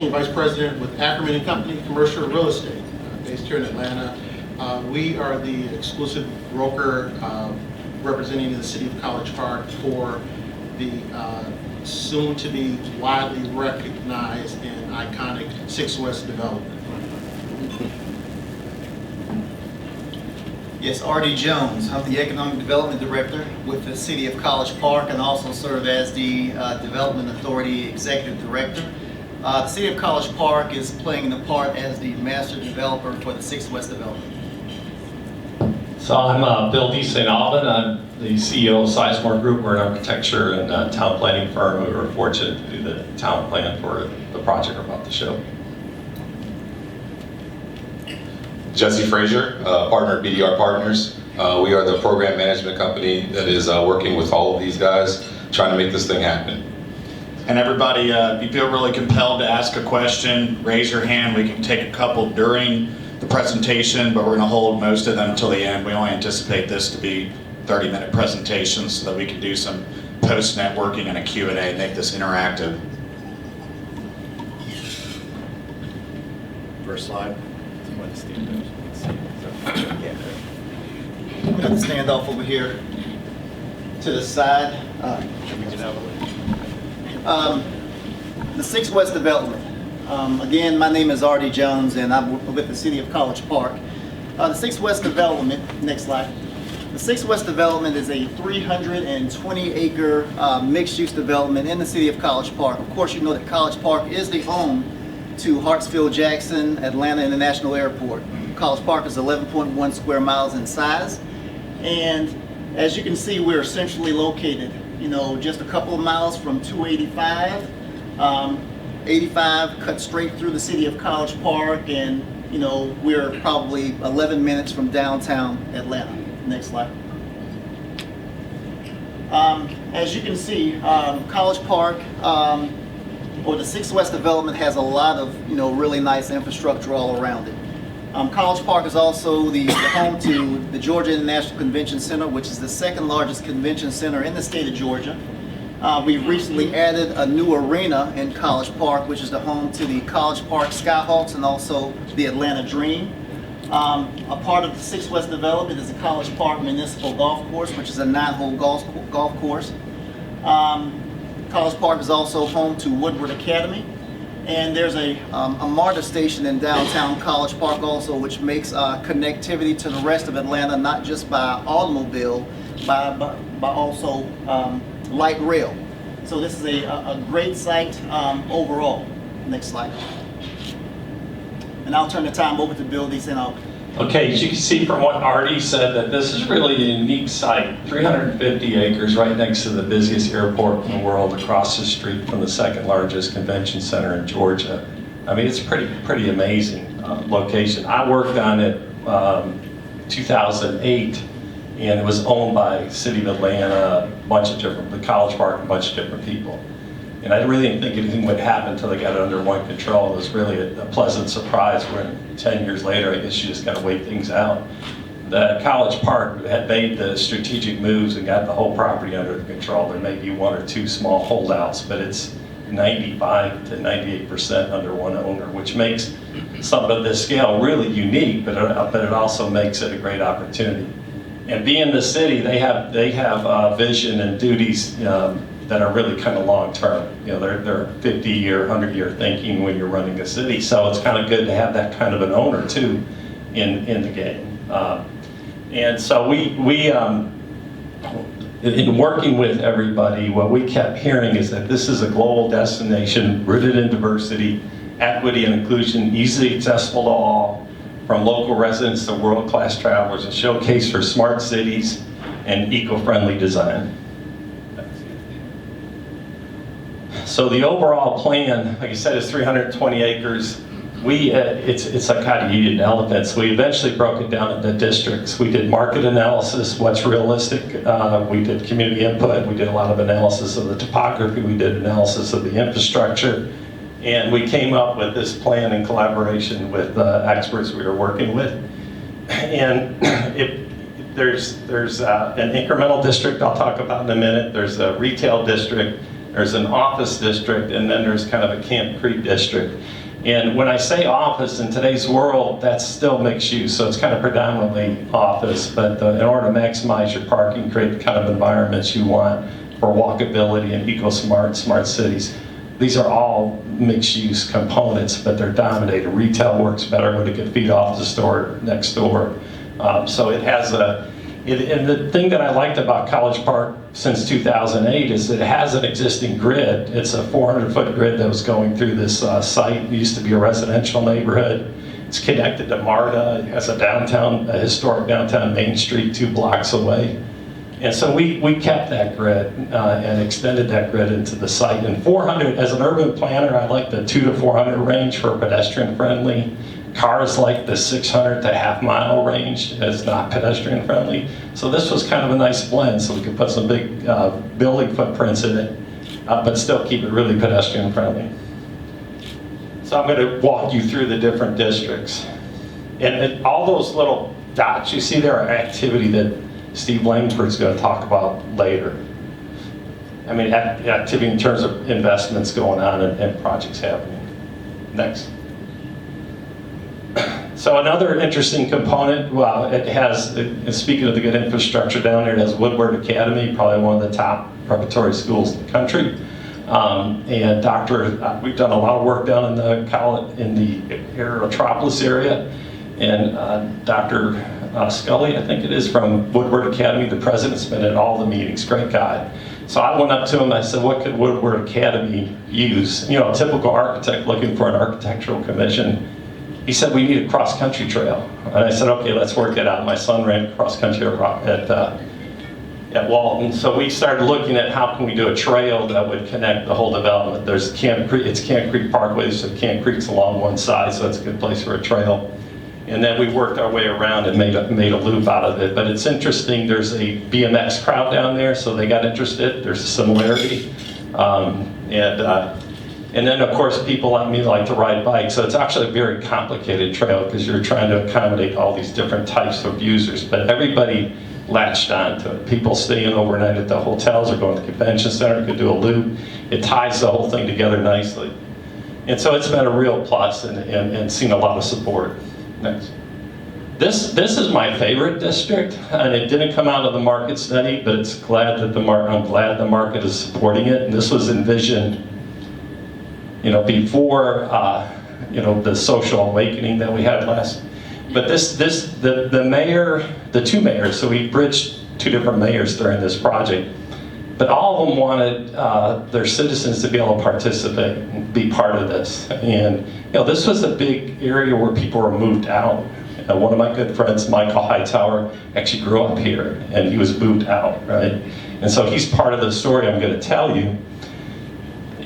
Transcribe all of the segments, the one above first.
Vice President with Acre and Company Commercial Real Estate, based here in Atlanta. We are the exclusive broker representing the City of College Park for the soon-to-be widely recognized and iconic 6 West development. Yes, R.D. Jones. I'm the Economic Development Director with the City of College Park and also serve as the Development Authority Executive Director. The City of College Park is playing the part as the master developer for the 6 West development. So I'm Bill D. St. Alban. I'm the CEO of Sizemore Group. We're an architecture and town planning firm. We were fortunate to do the town plan for the project we're about to show. Jesse Frazier, partner at BDR Partners. We are the program management company that is working with all of these guys, trying to make this thing happen. And everybody, if you feel really compelled to ask a question, raise your hand. We can take a couple during the presentation, but we're going to hold most of them until the end. We only anticipate this to be 30-minute presentations so that we can do some post-networking and a Q&A and make this interactive. First slide. I'm going to stand off over here to the side. The 6 West development. Again, my name is R.D. Jones and I'm with the City of College Park. The 6 West development, next slide. The 6 West development is a 320-acre mixed-use development in the City of College Park. Of course, you know that College Park is the home to Hartsfield-Jackson Atlanta International Airport. College Park is 11.1 square miles in size, and as you can see, we're centrally located, just a couple of miles from 285. 85 cuts straight through the City of College Park, and we're probably 11 minutes from downtown Atlanta. Next slide. As you can see, College Park, or the 6 West development, has a lot of really nice infrastructure all around it. College Park is also the home to the Georgia International Convention Center, which is the second largest convention center in the state of Georgia. We've recently added a new arena in College Park, which is the home to the College Park Skyhawks and also the Atlanta Dream. A part of the 6 West development is the College Park Municipal Golf Course, which is a 9-hole golf course. College Park is also home to Woodward Academy. And there's a MARTA station in downtown College Park also, which makes connectivity to the rest of Atlanta, not just by automobile, by also light rail. So this is a great site overall. Next slide. And I'll turn the time over to Bill D. St. Alban. Okay, as you can see from what Artie said, that this is really a unique site. 350 acres right next to the busiest airport in the world, across the street from the second largest convention center in Georgia. I mean, it's pretty amazing location. I worked on it 2008, and it was owned by City of Atlanta, the College Park, a bunch of different people. And I really didn't think anything would happen until they got it under one control. It was really a pleasant surprise when 10 years later, I guess you just got to wait things out. The College Park had made the strategic moves and got the whole property under control. There may be 1 or 2 small holdouts, but it's 95 to 98% under one owner, which makes some of this scale really unique, but it also makes it a great opportunity. And being the city, they have vision and duties that are really kind of long-term. They're 50-year, 100-year thinking when you're running a city. So it's kind of good to have that kind of an owner too in the game. And so we in working with everybody, what we kept hearing is that this is a global destination rooted in diversity, equity, and inclusion, easily accessible to all, from local residents to world-class travelers, a showcase for smart cities and eco-friendly design. So the overall plan, like I said, is 320 acres. It's like how do you eat an elephant? So we eventually broke it down into districts. We did market analysis, what's realistic. We did community input. We did a lot of analysis of the topography. We did analysis of the infrastructure. And we came up with this plan in collaboration with experts we were working with. And there's an incremental district I'll talk about in a minute. There's a retail district. there's an office district, and then there's kind of a Camp Creek district. And when I say office in today's world, that's still mixed use, so it's kind of predominantly office, but in order to maximize your parking, create the kind of environments you want for walkability and smart cities, these are all mixed use components, but they're dominated. Retail works better when it can feed off the store next door. So it has and the thing that I liked about College Park since 2008 is it has an existing grid. It's a 400-foot grid that was going through this site. It used to be a residential neighborhood. It's connected to MARTA. It has a historic downtown Main Street 2 blocks away. And so we kept that grid and extended that grid into the site. And 400, as an urban planner, I like the 200 to 400 range for pedestrian friendly. Cars like the 600 to half-mile range is not pedestrian friendly. So this was kind of a nice blend, so we could put some big building footprints in it, but still keep it really pedestrian friendly. So I'm going to walk you through the different districts. And all those little dots you see there are activity that Steve Langsford's going to talk about later. I mean, activity in terms of investments going on and projects happening. Next. So another interesting component, well, it has, speaking of the good infrastructure down there, it has Woodward Academy, probably one of the top preparatory schools in the country. And we've done a lot of work down in the Aerotropolis area. And Dr. Scully, I think it is, from Woodward Academy, the president's been at all the meetings, great guy. So I went up to him, I said, what could Woodward Academy use? You know, a typical architect looking for an architectural commission. He said, we need a cross-country trail. And I said, okay, let's work it out. My son ran cross-country at Walton. So we started looking at how can we do a trail that would connect the whole development. There's Camp Creek Parkway, so Camp Creek's along one side, so it's a good place for a trail. And then we worked our way around and made a loop out of it. But it's interesting, there's a BMX crowd down there, so they got interested. There's a similarity. And then, of course, people like me like to ride bikes. So it's actually a very complicated trail because you're trying to accommodate all these different types of users. But everybody latched onto it. People staying overnight at the hotels or going to the convention center could do a loop. It ties the whole thing together nicely. And so it's been a real plus and seen a lot of support. Next. This is my favorite district, and it didn't come out of the market study, but I'm glad the market is supporting it. And this was envisioned, you know, before you know, the social awakening that we had last. But the two mayors, so we bridged two different mayors during this project, but all of them wanted their citizens to be able to participate and be part of this. And you know, this was a big area where people were moved out. One of my good friends, Michael Hightower, actually grew up here, and he was moved out, right? And so he's part of the story I'm going to tell you.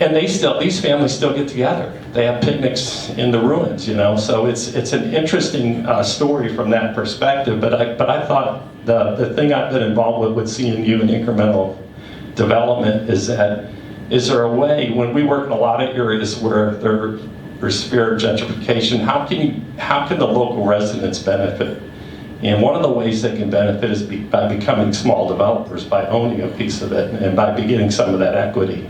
And these families still get together. They have picnics in the ruins, you know. So it's an interesting story from that perspective. But I thought the thing I've been involved with CNU and incremental development is there a way, when we work in a lot of areas where there's fear of gentrification, how can the local residents benefit? And one of the ways they can benefit is by becoming small developers, by owning a piece of it, and by getting some of that equity.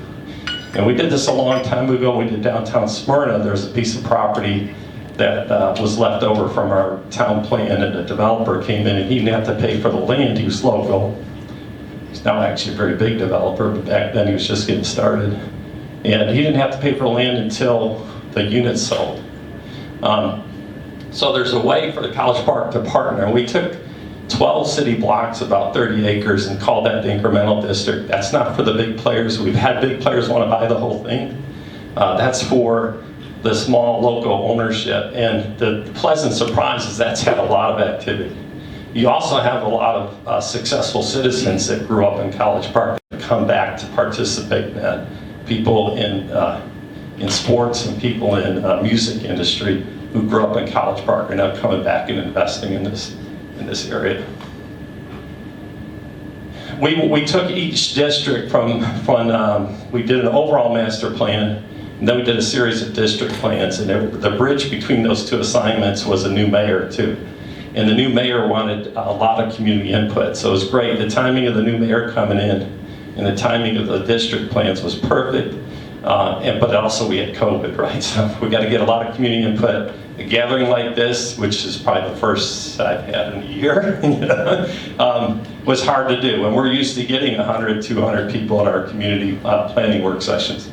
And we did this a long time ago. We did downtown Smyrna. There's a piece of property that was left over from our town plan, and a developer came in, and he didn't have to pay for the land. He was local. He's now actually a very big developer, but back then he was just getting started. And he didn't have to pay for the land until the units sold. So there's a way for the College Park to partner. And we took 12 city blocks, about 30 acres, and called that the incremental district. That's not for the big players. We've had big players want to buy the whole thing. That's for the small local ownership. And the pleasant surprise is that's had a lot of activity. You also have a lot of successful citizens that grew up in College Park that come back to participate in that. People in sports and people in music industry who grew up in College Park are now coming back and investing in this area. We took each district we did an overall master plan, and then we did a series of district plans, and the bridge between those two assignments was a new mayor too. And the new mayor wanted a lot of community input, so it was great. The timing of the new mayor coming in and the timing of the district plans was perfect. But also we had COVID, right? So we got to get a lot of community input. A gathering like this, which is probably the first I've had in a year, was hard to do. And we're used to getting 100, 200 people at our community planning work sessions.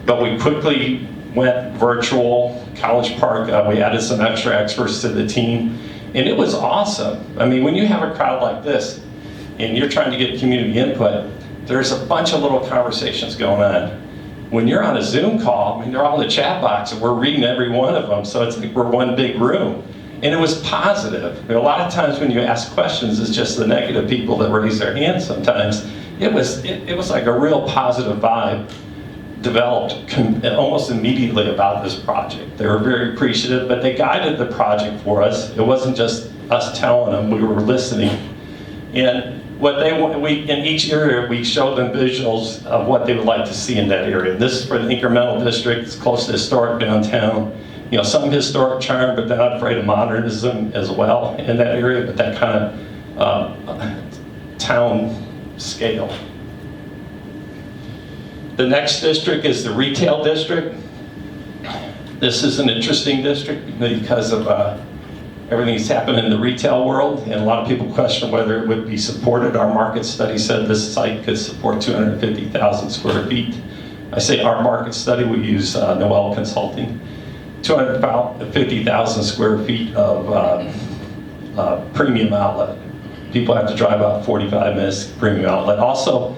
But we quickly went virtual. College Park, we added some extra experts to the team, and it was awesome. I mean, when you have a crowd like this, and you're trying to get community input, there's a bunch of little conversations going on. When you're on a Zoom call, I mean, they're all in the chat box and we're reading every one of them, so it's like we're one big room. And it was positive. I mean, a lot of times when you ask questions, it's just the negative people that raise their hands sometimes. It was like a real positive vibe developed almost immediately about this project. They were very appreciative, but they guided the project for us. It wasn't just us telling them, we were listening. And in each area, we showed them visuals of what they would like to see in that area. This is for the incremental district. It's close to historic downtown. You know, some historic charm, but they're not afraid of modernism as well in that area, but that kind of town scale. The next district is the retail district. This is an interesting district because of everything that's happened in the retail world, and a lot of people question whether it would be supported. Our market study said this site could support 250,000 square feet. I say our market study, we use Noel Consulting. 250,000 square feet of premium outlet. People have to drive about 45 minutes to premium outlet. Also,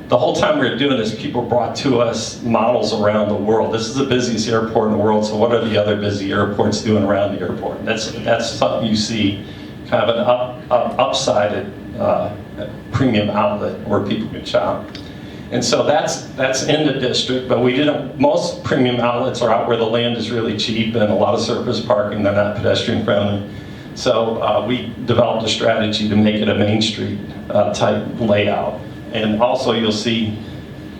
the whole time we were doing this, people brought to us models around the world. This is the busiest airport in the world, so what are the other busy airports doing around the airport? And that's something you see, kind of an upsided premium outlet where people can shop. And so that's in the district, but most premium outlets are out where the land is really cheap and a lot of surface parking, they're not pedestrian friendly. So we developed a strategy to make it a Main Street type layout. And also you'll see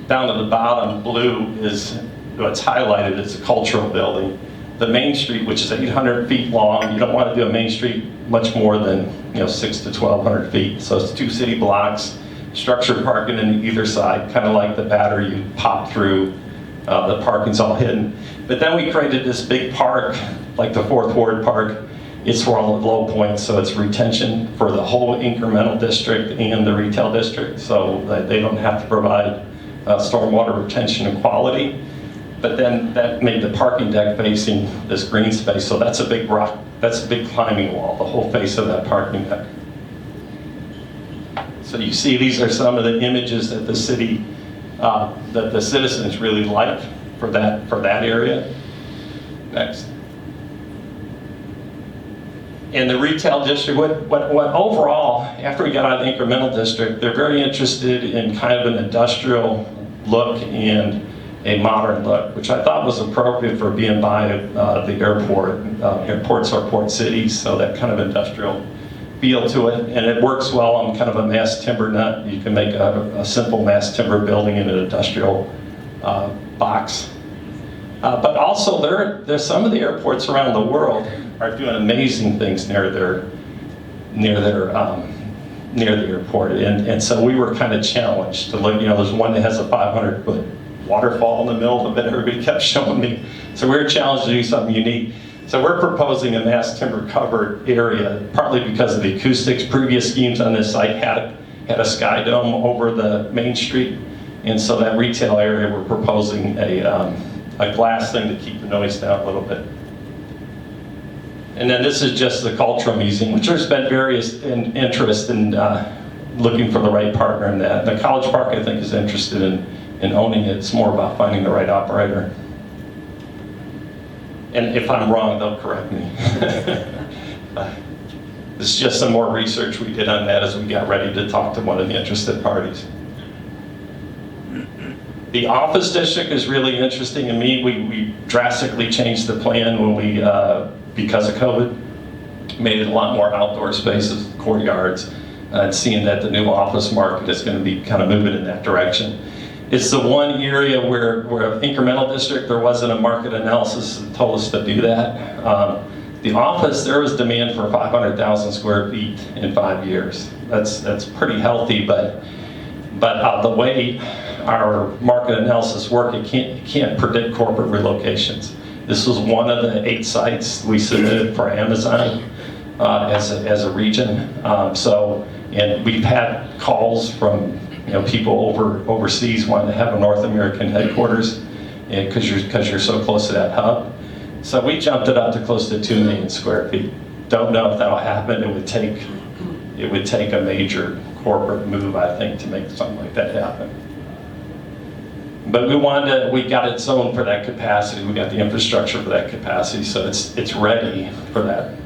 down at the bottom, blue is what's highlighted as a cultural building. The Main Street, which is 800 feet long, you don't want to do a Main Street much more than 6 to 1,200 feet. So it's 2 city blocks, structured parking on either side, kind of like the Battery you pop through, the parking's all hidden. But then we created this big park, like the 4th Ward Park. It's for all the low points, so it's retention for the whole incremental district and the retail district, so that they don't have to provide stormwater retention and quality. But then that made the parking deck facing this green space, so that's a big rock, that's a big climbing wall, the whole face of that parking deck. So you see these are some of the images that the city, that the citizens really like for that area. Next. In the retail district, what overall, after we got out of the incremental district, they're very interested in kind of an industrial look and a modern look, which I thought was appropriate for being by the airport. Airports are port cities, so that kind of industrial feel to it, and it works well on kind of a mass timber nut. You can make a simple mass timber building in an industrial box. But also there's some of the airports around the world are doing amazing things near the airport, and so we were kind of challenged to look. There's one that has a 500-foot waterfall in the middle of it. Everybody kept showing me, so we were challenged to do something unique. So we're proposing a mass timber covered area, partly because of the acoustics. Previous schemes on this site had a sky dome over the Main Street, and so that retail area we're proposing a glass thing to keep the noise down a little bit. And then this is just the Cultural Museum, which there's been various interest in looking for the right partner in that. The College Park, I think, is interested in owning it. It's more about finding the right operator. And if I'm wrong, they'll correct me. This is just some more research we did on that as we got ready to talk to one of the interested parties. The office district is really interesting to me. We drastically changed the plan when we, because of COVID, made it a lot more outdoor spaces, courtyards, and seeing that the new office market is going to be kind of moving in that direction. It's the one area where incremental district, there wasn't a market analysis that told us to do that. The office, there was demand for 500,000 square feet in 5 years. That's pretty healthy, but But the way our market analysis work, it can't predict corporate relocations. This was one of the 8 sites we submitted for Amazon as a region. And we've had calls from people overseas wanting to have a North American headquarters because you're so close to that hub. So we jumped it up to close to 2 million square feet. Don't know if that'll happen. It would take a major corporate move, I think, to make something like that happen. But we got it zoned for that capacity. We got the infrastructure for that capacity, so it's ready for that.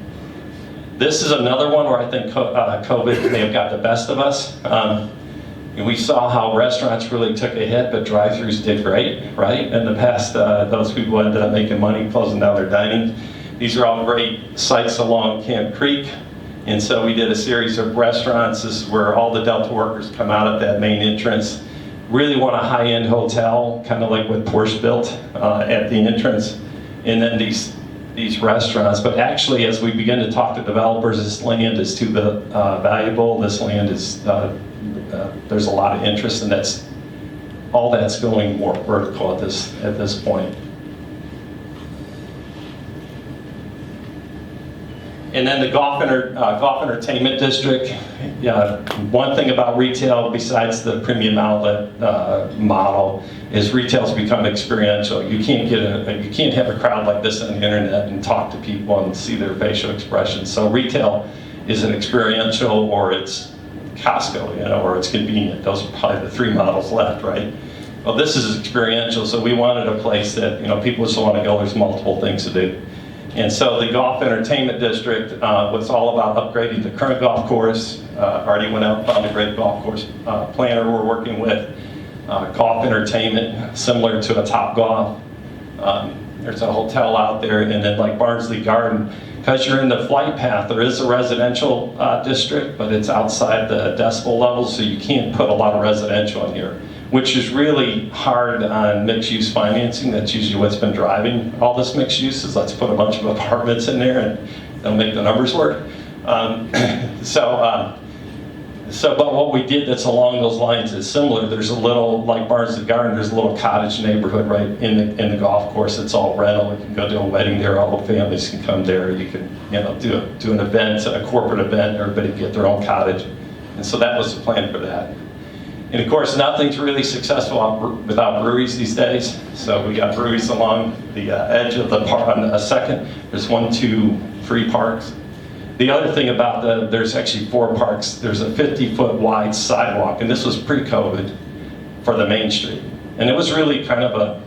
This is another one where I think COVID may have got the best of us. And we saw how restaurants really took a hit, but drive-thrus did great, right? In the past, those people ended up making money closing down their dining. These are all great sites along Camp Creek. And so we did a series of restaurants. This is where all the Delta workers come out at that main entrance. Really want a high-end hotel, kind of like what Porsche built at the entrance. And then these restaurants. But actually, as we begin to talk to developers, this land is too valuable. This land is, there's a lot of interest, and all that's going more vertical at this point. And then the golf entertainment district. One thing about retail, besides the premium outlet model, is retail's become experiential. You can't have a crowd like this on the internet and talk to people and see their facial expressions. So retail is an experiential, or it's Costco, or it's convenient. Those are probably the 3 models left, right? Well, this is experiential, so we wanted a place that people just want to go. There's multiple things to do. And so the golf entertainment district was all about upgrading the current golf course. Already went out and found a great golf course planner we're working with. Golf entertainment, similar to a Top Golf. There's a hotel out there, and then like Barnsley Garden, because you're in the flight path, there is a residential district, but it's outside the decibel level, so you can't put a lot of residential in here, which is really hard on mixed-use financing. That's usually what's been driving all this mixed use, is let's put a bunch of apartments in there and they'll make the numbers work. But what we did that's along those lines is similar. There's a little, like Barnsley Garden, there's a little cottage neighborhood right in the golf course. It's all rental. You can go do a wedding there. All the families can come there. You can do an event, a corporate event. Everybody get their own cottage. And so that was the plan for that. And of course, nothing's really successful without breweries these days. So we got breweries along the edge of the park on the second. There's 1, 2, 3 parks. The other thing about there's actually 4 parks. There's a 50-foot wide sidewalk, and this was pre-COVID for the main street. And it was really kind of a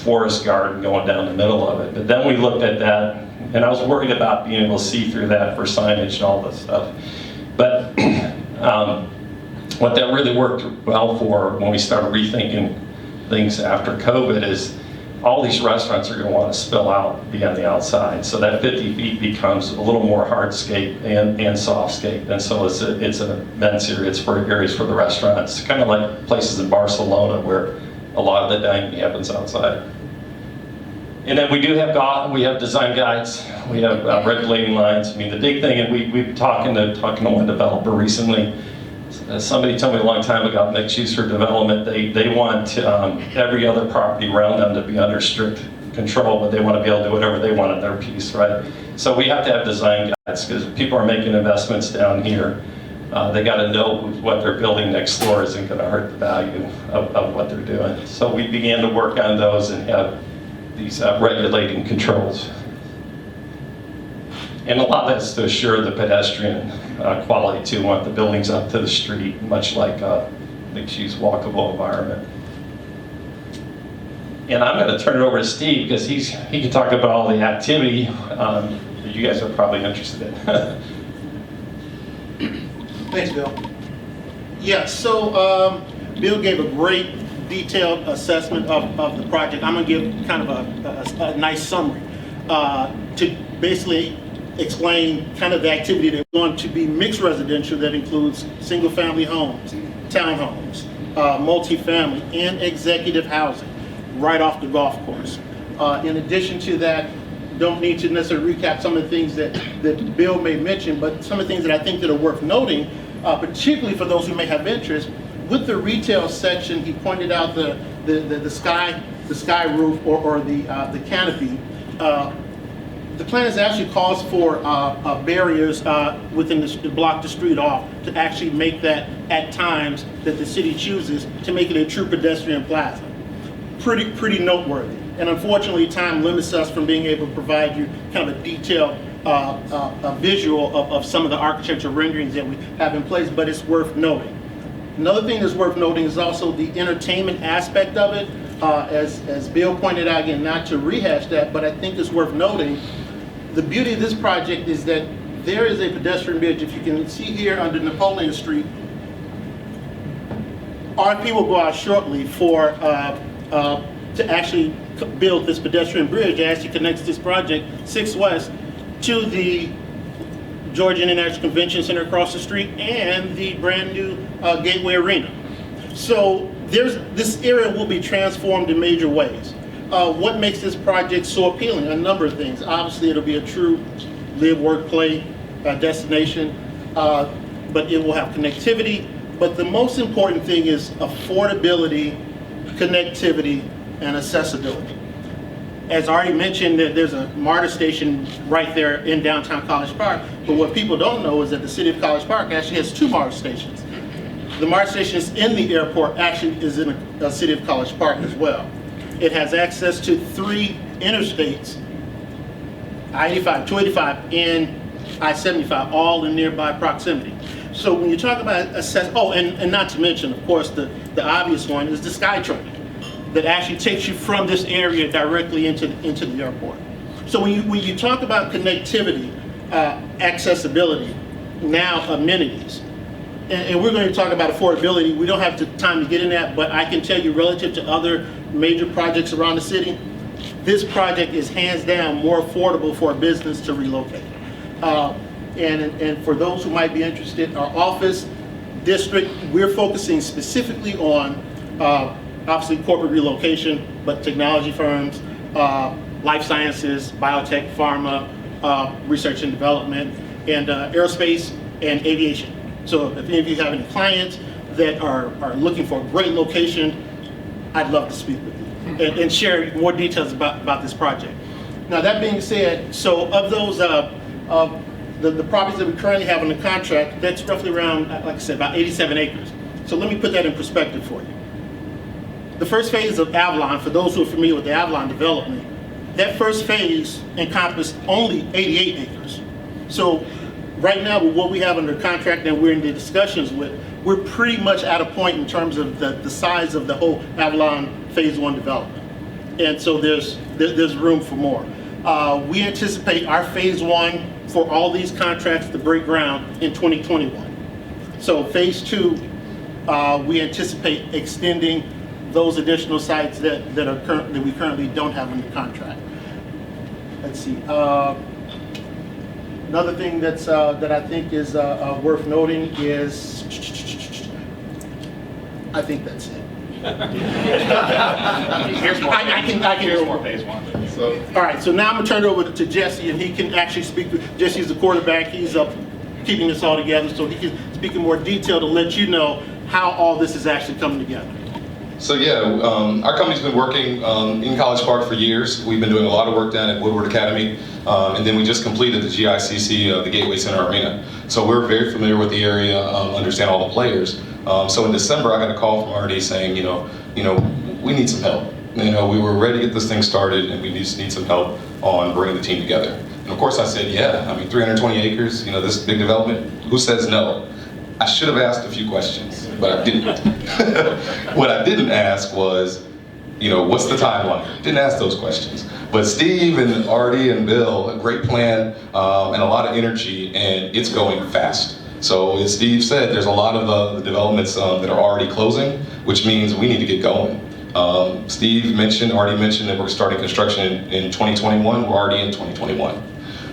forest garden going down the middle of it. But then we looked at that, and I was worried about being able to see through that for signage and all this stuff. But what that really worked well for when we started rethinking things after COVID is all these restaurants are going to want to spill out beyond the outside. So that 50 feet becomes a little more hardscape and softscape. And so it's an immense area. It's for areas for the restaurants, kind of like places in Barcelona where a lot of the dining happens outside. And then we do have design guides. We have regulating lines. I mean, the big thing, and we've been talking to one developer recently. Somebody told me a long time ago, mixed use for development, they want every other property around them to be under strict control, but they want to be able to do whatever they want in their piece, right? So we have to have design guides, because people are making investments down here. They got to know what they're building next door isn't going to hurt the value of what they're doing. So we began to work on those and have these regulating controls. And a lot of that's to assure the pedestrian quality too. Want the buildings up to the street, much like a mixed-use walkable environment. And I'm going to turn it over to Steve, because he can talk about all the activity that you guys are probably interested in. Thanks, Bill. Yeah, so Bill gave a great detailed assessment of the project. I'm going to give kind of a nice summary to basically explain kind of the activity that's going to be mixed residential that includes single-family homes, townhomes, multifamily, and executive housing right off the golf course. In addition to that, don't need to necessarily recap some of the things that Bill may mention, but some of the things that I think that are worth noting particularly for those who may have interest. With the retail section, he pointed out the sky roof or the canopy. The plan actually calls for barriers within to block the street off to actually make that at times that the city chooses to make it a true pedestrian plaza. Pretty noteworthy. And unfortunately, time limits us from being able to provide you kind of a detailed visual of some of the architectural renderings that we have in place, but it's worth noting. Another thing that's worth noting is also the entertainment aspect of it. As Bill pointed out, again, not to rehash that, but I think it's worth noting, the beauty of this project is that there is a pedestrian bridge. If you can see here under Napoleon Street, RFP will go out shortly for to actually build this pedestrian bridge that actually connects this project 6 West to the Georgia International Convention Center across the street and the brand new Gateway Arena. So this area will be transformed in major ways. What makes this project so appealing? A number of things. Obviously, it'll be a true live, work, play destination, but it will have connectivity. But the most important thing is affordability, connectivity, and accessibility. As already mentioned, there's a MARTA station right there in downtown College Park, but what people don't know is that the city of College Park actually has 2 MARTA stations. The MARTA station is in the airport, actually is in the city of College Park as well. It has access to 3 interstates, I-85, 285, and I-75, all in nearby proximity. So when you talk about and not to mention, of course, the obvious one is the SkyTrain that actually takes you from this area directly into the airport. So when you talk about connectivity, accessibility, now amenities, and we're going to talk about affordability. We don't have time to get in that, but I can tell you relative to other major projects around the city, this project is hands down more affordable for a business to relocate. And for those who might be interested, our office district, we're focusing specifically on obviously corporate relocation, but technology firms, life sciences, biotech, pharma, research and development, and aerospace and aviation. So if any of you have any clients that are looking for a great location, I'd love to speak with you and share more details about this project. Now that being said, so of those, the properties that we currently have on the contract, that's roughly around, like I said, about 87 acres. So let me put that in perspective for you. The first phase of Avalon, for those who are familiar with the Avalon development, that first phase encompassed only 88 acres. So right now, with what we have under contract and we're in the discussions with, we're pretty much at a point in terms of the size of the whole Avalon Phase 1 development. And so there's room for more. We anticipate our Phase 1 for all these contracts to break ground in 2021. So Phase 2, we anticipate extending those additional sites that we currently don't have under contract. Let's see. Another thing that I think is worth noting is, I think that's it. Here's more. Here's more phase 1. So, all right, so now I'm gonna turn it over to Jesse, and he can actually speak. Jesse's the quarterback. He's up keeping this all together, so he can speak in more detail to let you know how all this is actually coming together. So yeah, our company's been working in College Park for years. We've been doing a lot of work down at Woodward Academy, and then we just completed the GICC, the Gateway Center Arena. So we're very familiar with the area, understand all the players. So in December, I got a call from RD saying, you know, we need some help. You know, we were ready to get this thing started, and we just need some help on bringing the team together. And of course, I said, yeah. I mean, 320 acres, you know, this big development. Who says no? I should have asked a few questions, but I didn't. What I didn't ask was, you know, what's the timeline? Didn't ask those questions. But Steve and RD and Bill, a great plan and a lot of energy, and it's going fast. So as Steve said, there's a lot of the developments that are already closing, which means we need to get going. Steve already mentioned that we're starting construction in 2021. We're already in 2021.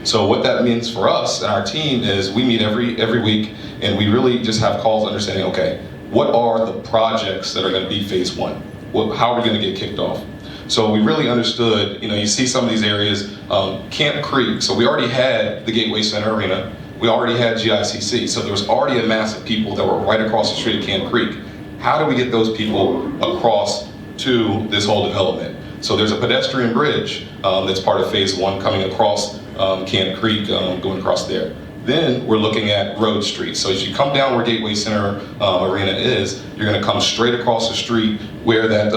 So what that means for us and our team is we meet every week, and we really just have calls understanding, okay, what are the projects that are going to be phase 1? How are we going to get kicked off? So we really understood, you know, you see some of these areas, Camp Creek, so we already had the Gateway Center Arena, we already had GICC, so there was already a mass of people that were right across the street at Camp Creek. How do we get those people across to this whole development? So there's a pedestrian bridge that's part of phase 1 coming across Camp Creek, going across there. Then we're looking at Road Street. So as you come down where Gateway Center Arena is, you're going to come straight across the street where that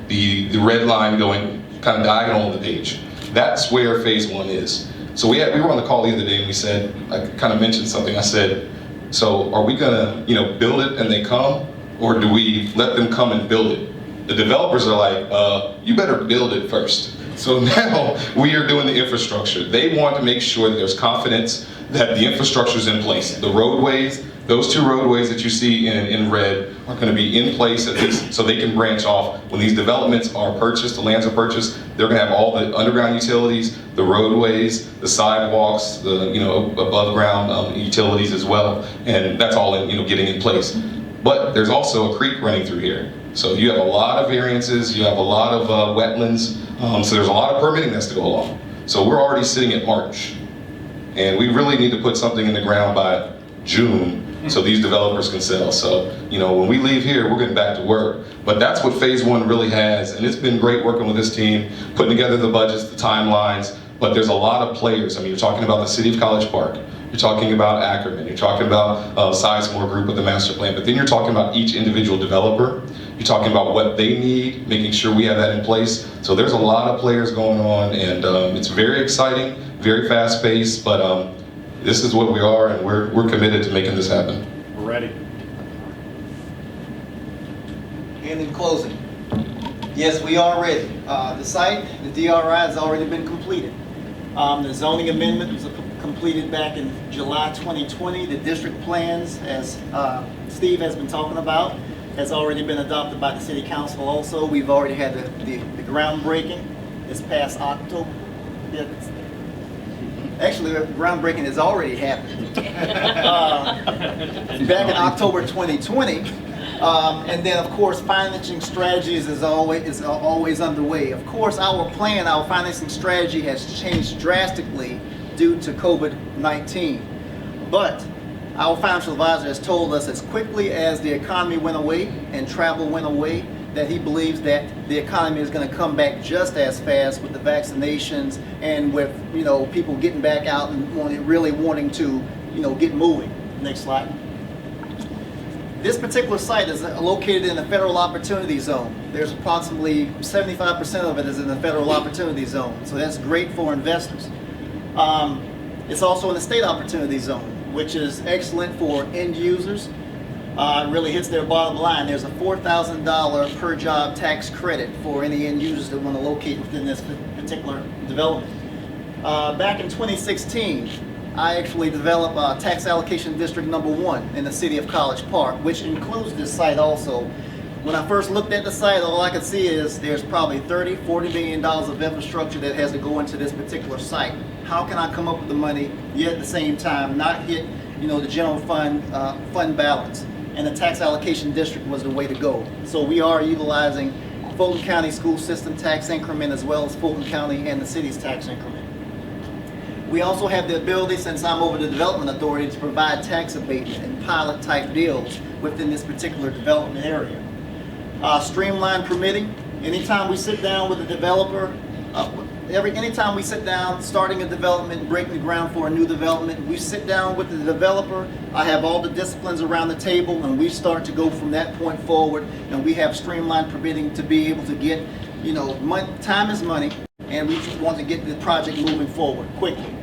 the red line going kind of diagonal on the page. That's where phase 1 is. So we were on the call the other day and we said, I kind of mentioned something. I said, so are we going to build it and they come, or do we let them come and build it? The developers are like, you better build it first. So now we are doing the infrastructure. They want to make sure that there's confidence that the infrastructure is in place. The roadways, those 2 roadways that you see in red are going to be in place at least so they can branch off. When these developments are purchased, the lands are purchased, they're going to have all the underground utilities, the roadways, the sidewalks, the above ground utilities as well, and that's all getting in place. But there's also a creek running through here. So you have a lot of variances, you have a lot of wetlands, so there's a lot of permitting that's to go along. So we're already sitting at March, and we really need to put something in the ground by June so these developers can sell. So, when we leave here, we're getting back to work. But that's what phase 1 really has, and it's been great working with this team, putting together the budgets, the timelines, but there's a lot of players. I mean, you're talking about the City of College Park, you're talking about Ackerman, you're talking about Sizemore Group with the master plan, but then you're talking about each individual developer. You're talking about what they need, making sure we have that in place. So there's a lot of players going on, and it's very exciting, very fast paced, but this is what we are, and we're committed to making this happen. We're ready. And in closing, yes, we are ready. The site, the DRI has already been completed. The zoning amendment was completed back in July 2020. The district plans, as Steve has been talking about, has already been adopted by the City Council also. We've already had the groundbreaking this past October. Yeah, actually, the groundbreaking has already happened. Back in October 2020. And then, of course, financing strategies is always underway. Of course, our financing strategy has changed drastically due to COVID-19. But our financial advisor has told us as quickly as the economy went away and travel went away, that he believes that the economy is going to come back just as fast with the vaccinations and with people getting back out and really wanting to get moving. Next slide. This particular site is located in the federal opportunity zone. There's approximately 75% of it is in the federal opportunity zone, so that's great for investors. It's also in the state opportunity zone, which is excellent for end users. It really hits their bottom line. There's a $4,000 per job tax credit for any end users that want to locate within this particular development. Back in 2016, I actually developed tax allocation district number 1 in the city of College Park, which includes this site also. When I first looked at the site, all I could see is there's probably $30–40 million of infrastructure that has to go into this particular site. How can I come up with the money, yet at the same time not hit the general fund balance? And the tax allocation district was the way to go. So we are utilizing Fulton County school system tax increment as well as Fulton County and the city's tax increment. We also have the ability, since I'm over the development authority, to provide tax abatement and pilot type deals within this particular development area. Streamlined permitting. Anytime we sit down with a developer, anytime we sit down starting a development, breaking the ground for a new development, we sit down with the developer. I have all the disciplines around the table, and we start to go from that point forward, and we have streamlined permitting to be able to get, time is money, and we just want to get the project moving forward quickly.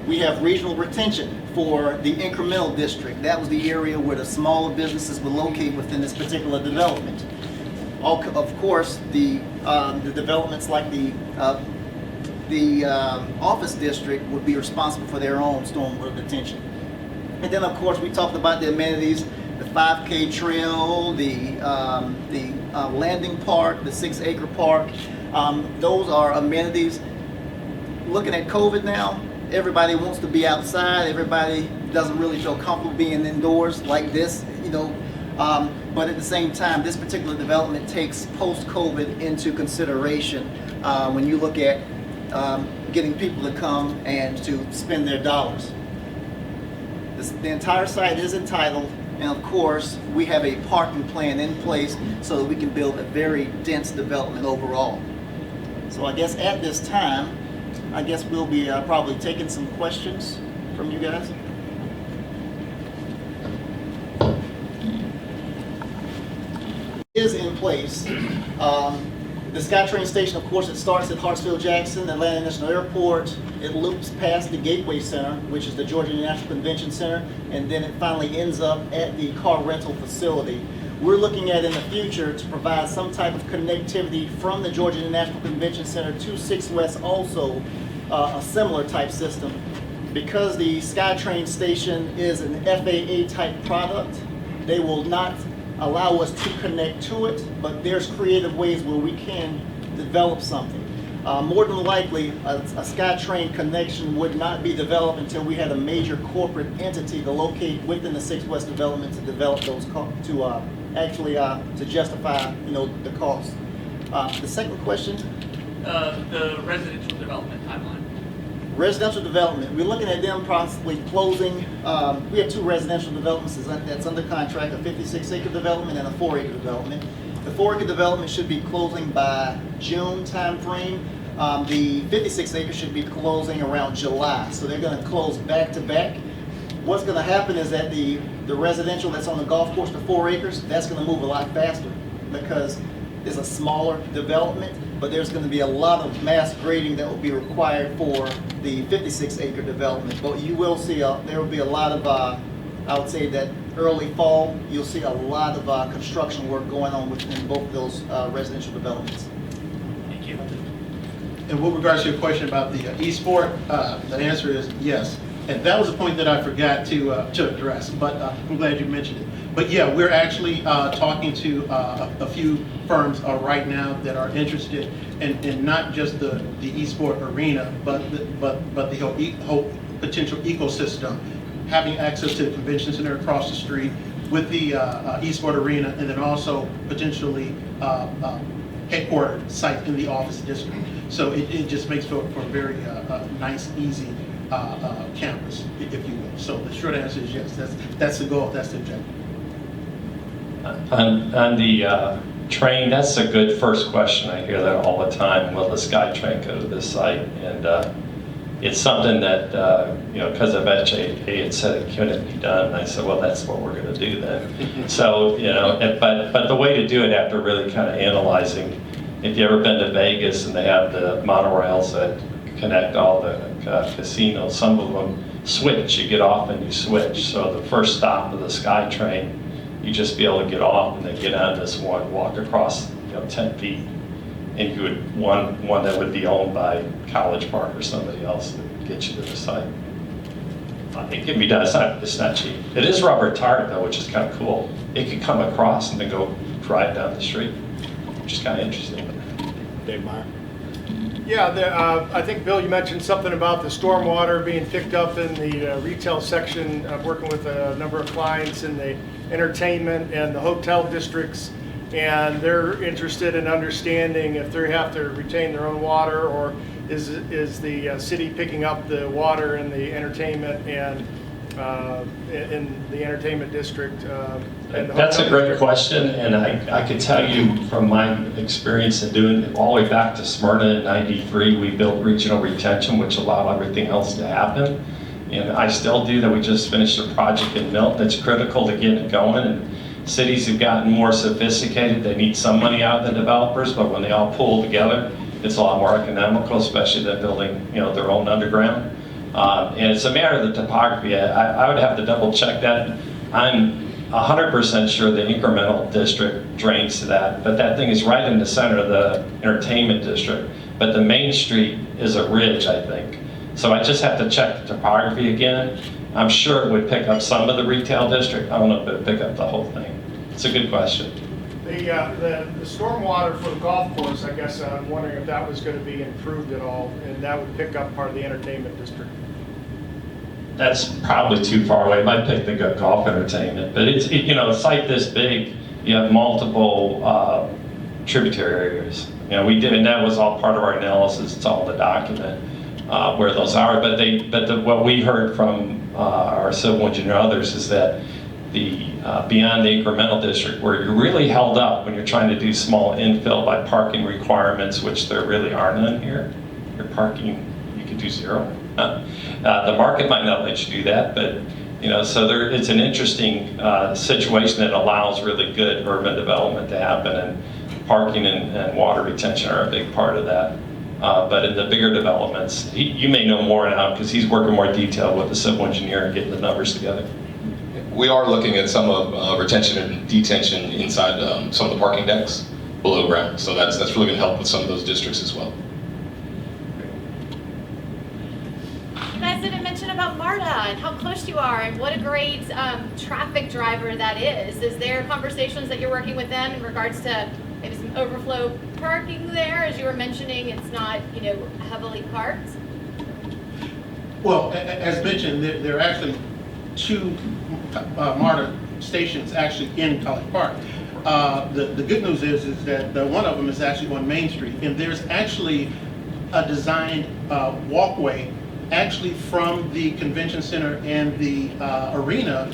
We have regional retention for the incremental district. That was the area where the smaller businesses would locate within this particular development. Of course, the developments like the office district would be responsible for their own stormwater detention. And then, of course, we talked about the amenities, the 5K trail, the landing park, the 6-acre park. Those are amenities. Looking at COVID now, everybody wants to be outside. Everybody doesn't really feel comfortable being indoors like this, but at the same time, this particular development takes post-COVID into consideration when you look at getting people to come and to spend their dollars. The entire site is entitled, and of course, we have a parking plan in place so that we can build a very dense development overall. So I guess at this time, I guess we'll be probably taking some questions from you guys. Is in place. The SkyTrain station, of course, it starts at Hartsfield-Jackson, Atlanta International Airport. It loops past the Gateway Center, which is the Georgia International Convention Center, and then it finally ends up at the car rental facility. We're looking at in the future to provide some type of connectivity from the Georgia International Convention Center to 6 West, also a similar type system. Because the SkyTrain station is an FAA type product, they will not allow us to connect to it, but there's creative ways where we can develop something. More than likely, a SkyTrain connection would not be developed until we had a major corporate entity to locate within the 6 West development to develop those to justify, the cost. The second question, The residential development timeline. residential development. We're looking at them possibly closing. We have 2 residential developments that's under contract: a 56-acre development and a 4-acre development. The 4-acre development should be closing by June timeframe. The 56-acre should be closing around July. So they're going to close back to back. What's going to happen is that the residential that's on the golf course, the 4 acres, that's going to move a lot faster because it's a smaller development, but there's going to be a lot of mass grading that will be required for the 56-acre development. But you will see, there will be a lot of, I would say that early fall, you'll see a lot of construction work going on within both of those residential developments. Thank you. And with regards to your question about the e-sport, the answer is yes. And that was a point that I forgot to address, but I'm glad you mentioned it. But yeah, we're actually talking to a few firms right now that are interested in not just the e-sport arena, but the whole potential ecosystem, having access to the convention center across the street with the e-sport arena, and then also potentially headquarter site in the office district. So it just makes for a very nice, easy campus, if you will. So the short answer is yes. That's the goal. That's the objective. On the train, that's a good first question. I hear that all the time. Will the SkyTrain go to this site? And it's something that, because of FAA had said it couldn't be done, and I said, well, that's what we're going to do then. So, but the way to do it after really kind of analyzing, if you've ever been to Vegas and they have the monorails that connect all the casinos, some of them switch. You get off and you switch. So the first stop of the SkyTrain, you just be able to get off and then get on this one, walk across 10 feet, and you would one that would be owned by College Park or somebody else that gets you to the site. It can be done. It's not cheap. It is rubber tarred though, which is kind of cool. It could come across and then go drive down the street, which is kind of interesting. Dave Meyer. Yeah, I think, Bill, you mentioned something about the stormwater being picked up in the retail section. I'm working with a number of clients in the entertainment and the hotel districts, and they're interested in understanding if they have to retain their own water, or is the city picking up the water in the entertainment and in the entertainment district. And the That's a hotel great district. question, and I could tell you from my experience in doing it all the way back to Smyrna in '93, we built regional retention, which allowed everything else to happen. And I still do that. We just finished a project in Milton that's critical to getting it going. And cities have gotten more sophisticated. They need some money out of the developers, but when they all pull together, it's a lot more economical, especially than building their own underground. And it's a matter of the topography. I would have to double check that. I'm 100% sure the incremental district drains to that, but that thing is right in the center of the entertainment district. But the main street is a ridge, I think. So I just have to check the topography again. I'm sure it would pick up some of the retail district. I don't know if it would pick up the whole thing. It's a good question. The stormwater for the golf course, I guess I'm wondering if that was going to be improved at all, and that would pick up part of the entertainment district. That's probably too far away. It might pick the golf entertainment, but it's a site this big, you have multiple tributary areas. We did, and that was all part of our analysis. It's all in the document where those are. But what we heard from our civil engineer and others, is that the beyond the incremental district, where you're really held up when you're trying to do small infill by parking requirements, which there really are none here. Your parking, you could do zero. The market might not let you do that, but so it's an interesting situation that allows really good urban development to happen, and parking and water retention are a big part of that. But in the bigger developments, you may know more now because he's working more detail with the civil engineer and getting the numbers together. We are looking at some of retention and detention inside some of the parking decks below ground. So that's really going to help with some of those districts as well. You guys didn't mention about MARTA and how close you are and what a great traffic driver that is. Is there conversations that you're working with them in regards to maybe some overflow parking there? As you were mentioning, it's not, heavily parked. Well, as mentioned, there are actually two MARTA stations actually in College Park. The good news is that one of them is actually on Main Street, and there's actually a designed walkway actually from the convention center and the arena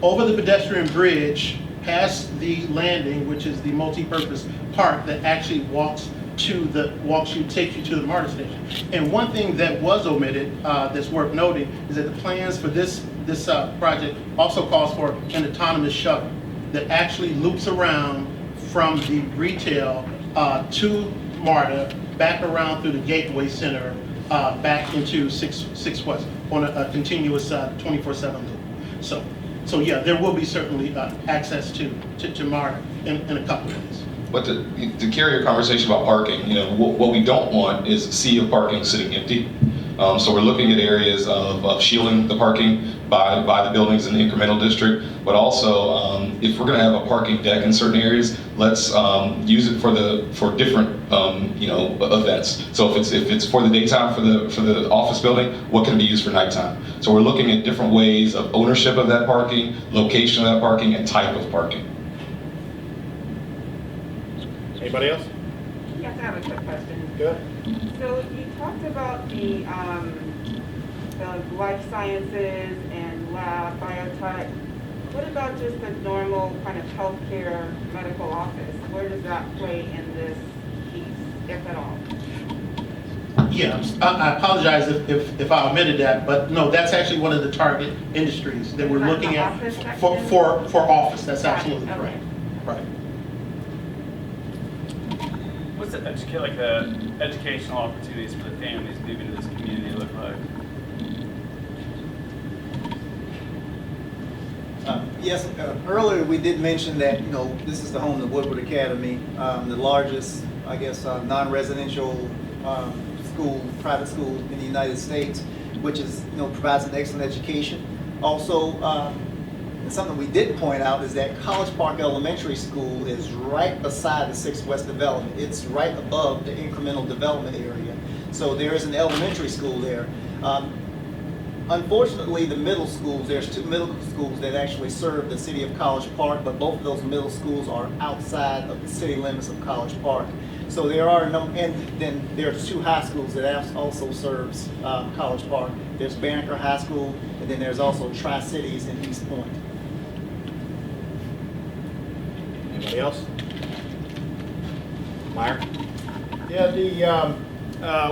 over the pedestrian bridge past the landing, which is the multi-purpose park that actually takes you to the MARTA station. And one thing that was omitted that's worth noting is that the plans for this project also calls for an autonomous shuttle that actually loops around from the retail to MARTA, back around through the Gateway Center, back into 6 West on a continuous 24/7 loop. So yeah, there will be certainly access to MARTA in a couple of days. But to carry your conversation about parking, what we don't want is a sea of parking sitting empty. So we're looking at areas of shielding the parking by the buildings in the incremental district, but also if we're going to have a parking deck in certain areas, let's use it for different events. So if it's for the daytime for the office building, what can it be used for nighttime? So we're looking at different ways of ownership of that parking, location of that parking, and type of parking. Anybody else? Yes, I have a quick question. Good. So you talked about the life sciences and lab, biotech. What about just the normal kind of healthcare medical office? Where does that play in this piece, if at all? Yeah, I apologize if I omitted that, but no, that's actually one of the target industries that we're Is that looking the at office for office. That's Got it, absolutely okay. correct. Right. What's the educational opportunities for the families moving to this community look like? Yes, earlier we did mention that, this is the home of Woodward Academy, the largest, I guess, non-residential private school in the United States, which is, provides an excellent education. Also, something we didn't point out is that College Park Elementary School is right beside the 6 West development. It's right above the incremental development area. So there is an elementary school there. Unfortunately, the middle schools, there's 2 middle schools that actually serve the city of College Park, but both of those middle schools are outside of the city limits of College Park. So there are and then there's 2 high schools that also serves College Park. There's Banneker High School, and then there's also Tri-Cities in East Point. Anybody else? Meyer? Yeah,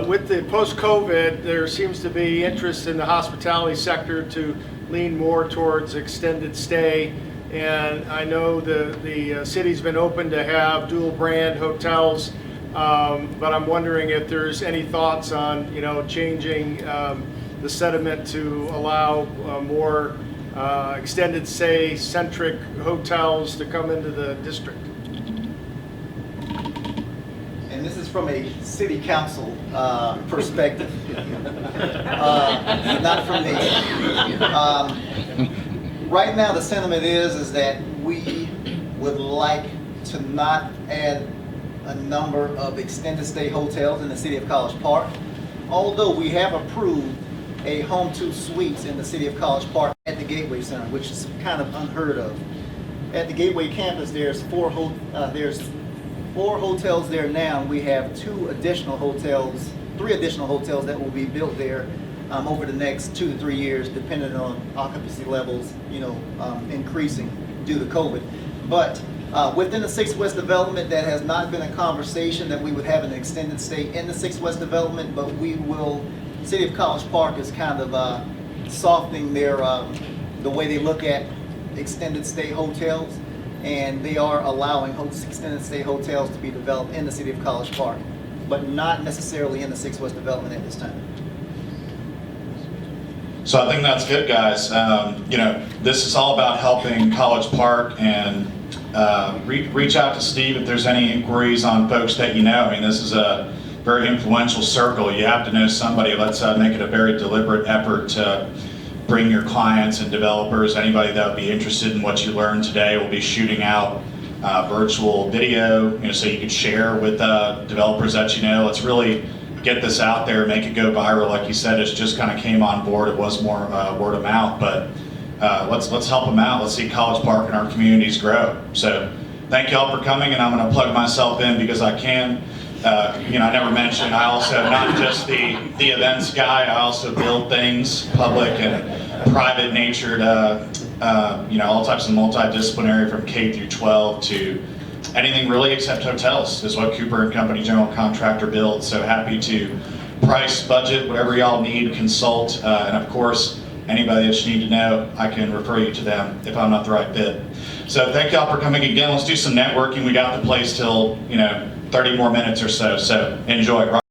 with the post-COVID, there seems to be interest in the hospitality sector to lean more towards extended stay. And I know the city's been open to have dual brand hotels, but I'm wondering if there's any thoughts on, changing the sentiment to allow more extended stay centric hotels to come into the district. And this is from a city council perspective, not from me. Right now, the sentiment is that we would like to not add a number of extended stay hotels in the city of College Park, although we have approved a home 2 suites in the city of College Park at the Gateway Center, which is kind of unheard of. At the Gateway campus, there's 4 hotels there now. We have 3 additional hotels that will be built there over the next 2 to 3 years, depending on occupancy levels, increasing due to COVID. But within the 6 West development, that has not been a conversation that we would have an extended stay in the 6 West development, but we will, City of College Park is kind of softening their, the way they look at extended stay hotels, and they are allowing extended stay hotels to be developed in the City of College Park, but not necessarily in the 6 West development at this time. So I think that's good, guys. This is all about helping College Park, and reach out to Steve if there's any inquiries on folks that you know. I mean, this is a very influential circle. You have to know somebody. Let's make it a very deliberate effort to bring your clients and developers, anybody that would be interested in what you learned today. We'll be shooting out virtual video, so you can share with developers that you know. Let's really get this out there, make it go viral. Like you said, it just kind of came on board. It was more word of mouth, but let's help them out. Let's see College Park and our communities grow. So thank you all for coming, and I'm going to plug myself in because I can. I never mentioned, I also, not just the events guy, I also build things, public and private natured, all types of multidisciplinary from K through 12 to anything really except hotels is what Cooper and Company General Contractor builds. So happy to price, budget, whatever y'all need, consult, and of course, anybody that you need to know, I can refer you to them if I'm not the right fit. So thank y'all for coming again. Let's do some networking. We got the place till, 30 more minutes or so. So enjoy.